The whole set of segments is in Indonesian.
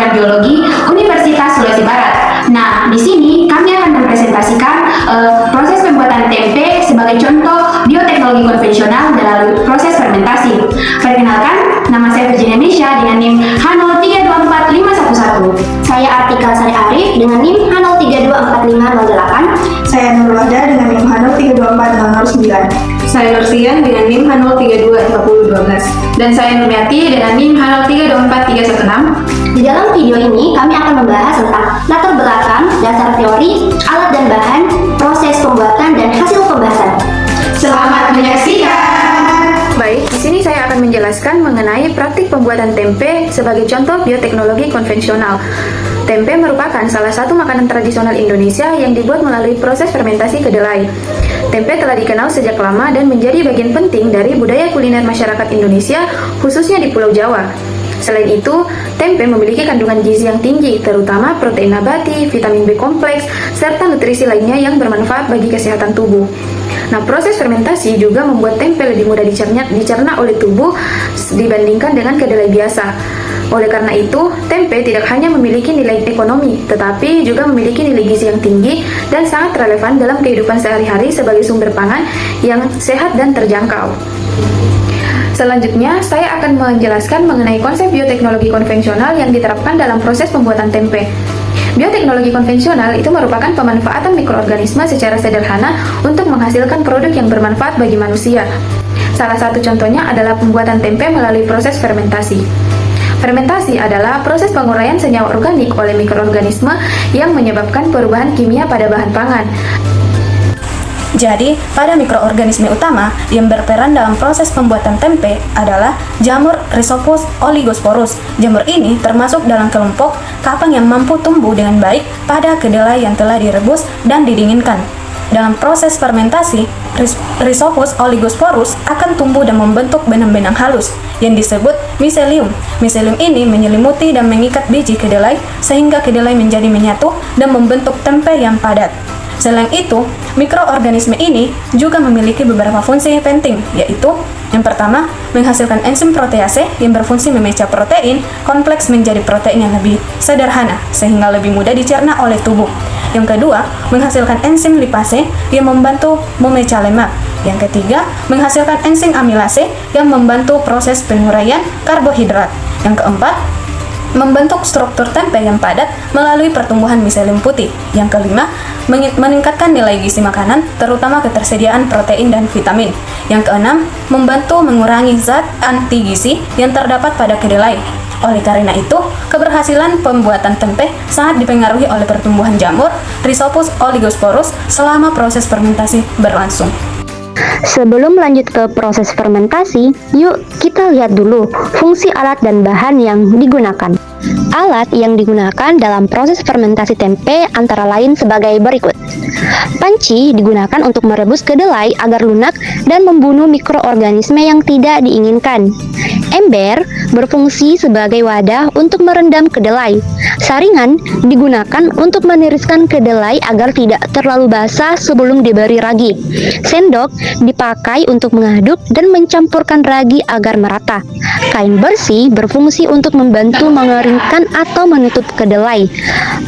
Fakultas Biologi Universitas Sulawesi Barat. Nah, di sini kami akan mempresentasikan proses pembuatan tempe sebagai contoh bioteknologi konvensional melalui proses fermentasi. Perkenalkan, nama saya Virginia Misha dengan NIM H0324511. Saya Artika Sari Arif dengan NIM H0324508. Saya Nur Wahda dengan NIM H0324009. Saya Nursian dengan NIM H0325012. Dan saya Nurmiati dengan NIM H0324316. Di dalam video ini kami akan membahas tentang latar belakang, dasar teori, alat dan bahan, proses pembuatan, dan hasil pembahasan. Selamat menyaksikan! Baik, di sini saya akan menjelaskan mengenai praktik pembuatan tempe sebagai contoh bioteknologi konvensional. Tempe merupakan salah satu makanan tradisional Indonesia yang dibuat melalui proses fermentasi kedelai. Tempe telah dikenal sejak lama dan menjadi bagian penting dari budaya kuliner masyarakat Indonesia, khususnya di Pulau Jawa. Selain itu, tempe memiliki kandungan gizi yang tinggi, terutama protein nabati, vitamin B kompleks, serta nutrisi lainnya yang bermanfaat bagi kesehatan tubuh. Nah, proses fermentasi juga membuat tempe lebih mudah dicerna oleh tubuh dibandingkan dengan kedelai biasa. Oleh karena itu, tempe tidak hanya memiliki nilai ekonomi, tetapi juga memiliki nilai gizi yang tinggi dan sangat relevan dalam kehidupan sehari-hari sebagai sumber pangan yang sehat dan terjangkau. Selanjutnya, saya akan menjelaskan mengenai konsep bioteknologi konvensional yang diterapkan dalam proses pembuatan tempe. Bioteknologi konvensional itu merupakan pemanfaatan mikroorganisme secara sederhana untuk menghasilkan produk yang bermanfaat bagi manusia. Salah satu contohnya adalah pembuatan tempe melalui proses fermentasi. Fermentasi adalah proses penguraian senyawa organik oleh mikroorganisme yang menyebabkan perubahan kimia pada bahan pangan. Jadi, pada mikroorganisme utama yang berperan dalam proses pembuatan tempe adalah jamur Rhizopus oligosporus. Jamur ini termasuk dalam kelompok kapang yang mampu tumbuh dengan baik pada kedelai yang telah direbus dan didinginkan. Dalam proses fermentasi, Rhizopus oligosporus akan tumbuh dan membentuk benang-benang halus yang disebut miselium. Miselium ini menyelimuti dan mengikat biji kedelai sehingga kedelai menjadi menyatu dan membentuk tempe yang padat. Selain itu, mikroorganisme ini juga memiliki beberapa fungsi penting, yaitu yang pertama, menghasilkan enzim protease yang berfungsi memecah protein kompleks menjadi protein yang lebih sederhana sehingga lebih mudah dicerna oleh tubuh. Yang kedua, menghasilkan enzim lipase yang membantu memecah lemak. Yang ketiga, menghasilkan enzim amilase yang membantu proses penguraian karbohidrat. Yang keempat, membentuk struktur tempe yang padat melalui pertumbuhan miselium putih. Yang kelima, meningkatkan nilai gizi makanan, terutama ketersediaan protein dan vitamin. Yang keenam, membantu mengurangi zat anti gizi yang terdapat pada kedelai. Oleh karena itu, keberhasilan pembuatan tempe sangat dipengaruhi oleh pertumbuhan jamur Rhizopus oligosporus selama proses fermentasi berlangsung. Sebelum lanjut ke proses fermentasi, yuk kita lihat dulu fungsi alat dan bahan yang digunakan. Alat yang digunakan dalam proses fermentasi tempe antara lain sebagai berikut. Panci digunakan untuk merebus kedelai agar lunak dan membunuh mikroorganisme yang tidak diinginkan. Ember berfungsi sebagai wadah untuk merendam kedelai. Saringan digunakan untuk meniriskan kedelai agar tidak terlalu basah sebelum diberi ragi. Sendok dipakai untuk mengaduk dan mencampurkan ragi agar merata. Kain bersih berfungsi untuk membantu mengeringkan atau menutup kedelai.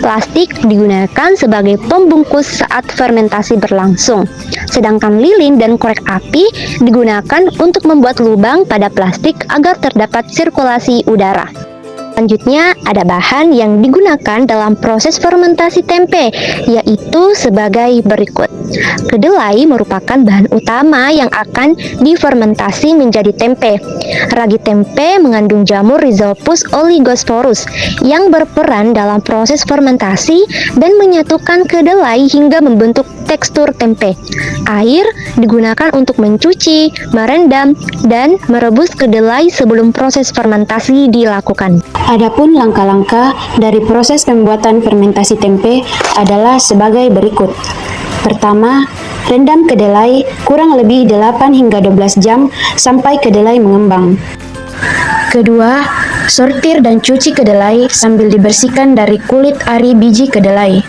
Plastik digunakan sebagai pembungkus saat fermentasi berlangsung. Sedangkan lilin dan korek api digunakan untuk membuat lubang pada plastik agar terdapat sirkulasi udara. Selanjutnya, ada bahan yang digunakan dalam proses fermentasi tempe, yaitu sebagai berikut. Kedelai merupakan bahan utama yang akan difermentasi menjadi tempe. Ragi tempe mengandung jamur Rhizopus oligosporus yang berperan dalam proses fermentasi dan menyatukan kedelai hingga membentuk tekstur tempe. Air digunakan untuk mencuci, merendam, dan merebus kedelai sebelum proses fermentasi dilakukan. Adapun langkah-langkah dari proses pembuatan fermentasi tempe adalah sebagai berikut. Pertama, rendam kedelai kurang lebih 8 hingga 12 jam sampai kedelai mengembang. Kedua, sortir dan cuci kedelai sambil dibersihkan dari kulit ari biji kedelai.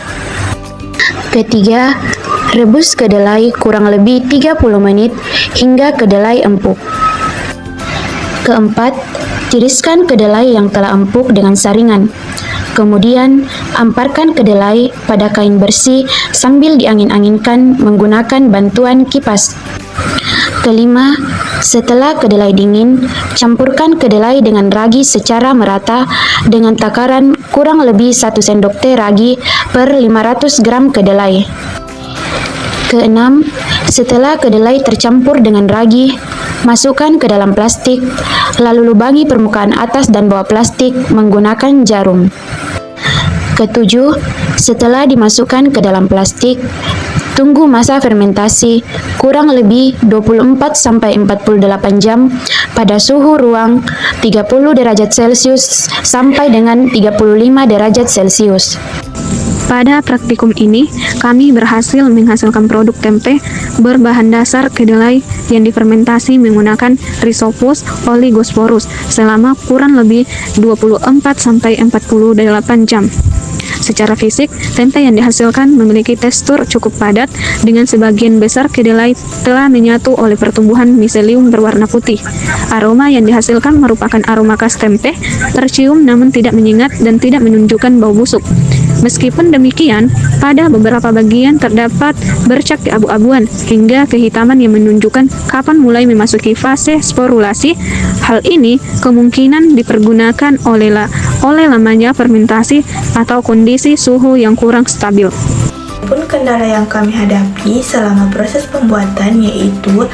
Ketiga, rebus kedelai kurang lebih 30 menit hingga kedelai empuk. Keempat, tiriskan kedelai yang telah empuk dengan saringan. Kemudian, amparkan kedelai pada kain bersih sambil diangin-anginkan menggunakan bantuan kipas. Kelima, setelah kedelai dingin, campurkan kedelai dengan ragi secara merata dengan takaran kurang lebih 1 sendok teh ragi per 500 gram kedelai. Keenam, setelah kedelai tercampur dengan ragi, masukkan ke dalam plastik, lalu lubangi permukaan atas dan bawah plastik menggunakan jarum. Ketujuh, setelah dimasukkan ke dalam plastik, tunggu masa fermentasi kurang lebih 24-48 jam pada suhu ruang 30 derajat Celcius sampai dengan 35 derajat Celcius. Pada praktikum ini, kami berhasil menghasilkan produk tempe berbahan dasar kedelai yang difermentasi menggunakan Rhizopus oligosporus selama kurang lebih 24-48 jam. Secara fisik, tempe yang dihasilkan memiliki tekstur cukup padat dengan sebagian besar kedelai telah menyatu oleh pertumbuhan miselium berwarna putih. Aroma yang dihasilkan merupakan aroma khas tempe, tercium namun tidak menyengat dan tidak menunjukkan bau busuk. Meskipun demikian, pada beberapa bagian terdapat bercak keabu-abuan hingga kehitaman yang menunjukkan kapan mulai memasuki fase sporulasi. Hal ini kemungkinan dipergunakan oleh lamanya fermentasi atau kondisi suhu yang kurang stabil. Pun kendala yang kami hadapi selama proses pembuatan yaitu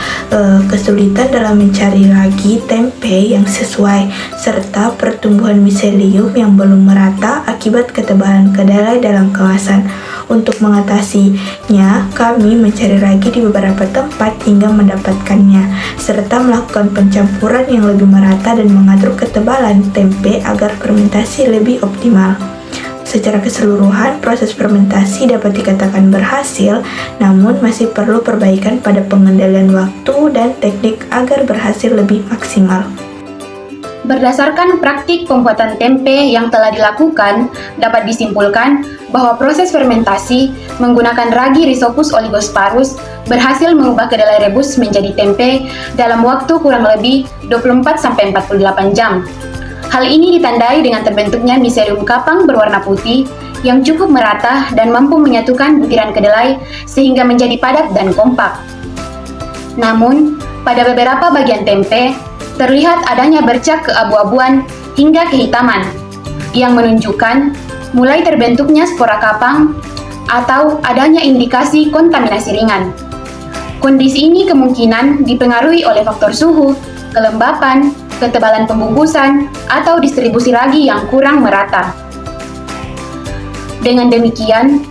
kesulitan dalam mencari ragi tempe yang sesuai serta pertumbuhan miselium yang belum merata akibat ketebalan kedelai dalam kawasan. Untuk mengatasinya, kami mencari ragi di beberapa tempat hingga mendapatkannya, serta melakukan pencampuran yang lebih merata dan mengatur ketebalan tempe agar fermentasi lebih optimal. Secara keseluruhan, proses fermentasi dapat dikatakan berhasil, namun masih perlu perbaikan pada pengendalian waktu dan teknik agar berhasil lebih maksimal. Berdasarkan praktik pembuatan tempe yang telah dilakukan, dapat disimpulkan bahwa proses fermentasi menggunakan ragi Rhizopus oligosporus berhasil mengubah kedelai rebus menjadi tempe dalam waktu kurang lebih 24-48 jam. Hal ini ditandai dengan terbentuknya miselium kapang berwarna putih yang cukup merata dan mampu menyatukan butiran kedelai sehingga menjadi padat dan kompak. Namun, pada beberapa bagian tempe, terlihat adanya bercak keabu-abuan hingga kehitaman yang menunjukkan mulai terbentuknya spora kapang atau adanya indikasi kontaminasi ringan. Kondisi ini kemungkinan dipengaruhi oleh faktor suhu, kelembapan, ketebalan pembungkusan, atau distribusi ragi yang kurang merata. Dengan demikian,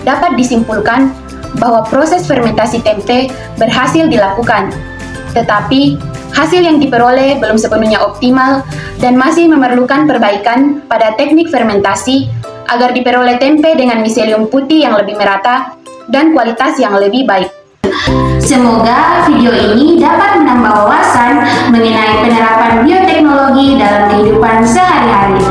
dapat disimpulkan bahwa proses fermentasi tempe berhasil dilakukan, tetapi hasil yang diperoleh belum sepenuhnya optimal dan masih memerlukan perbaikan pada teknik fermentasi agar diperoleh tempe dengan miselium putih yang lebih merata dan kualitas yang lebih baik. Semoga video ini dapat menambah wawasan mengenai penerapan bioteknologi dalam kehidupan sehari-hari.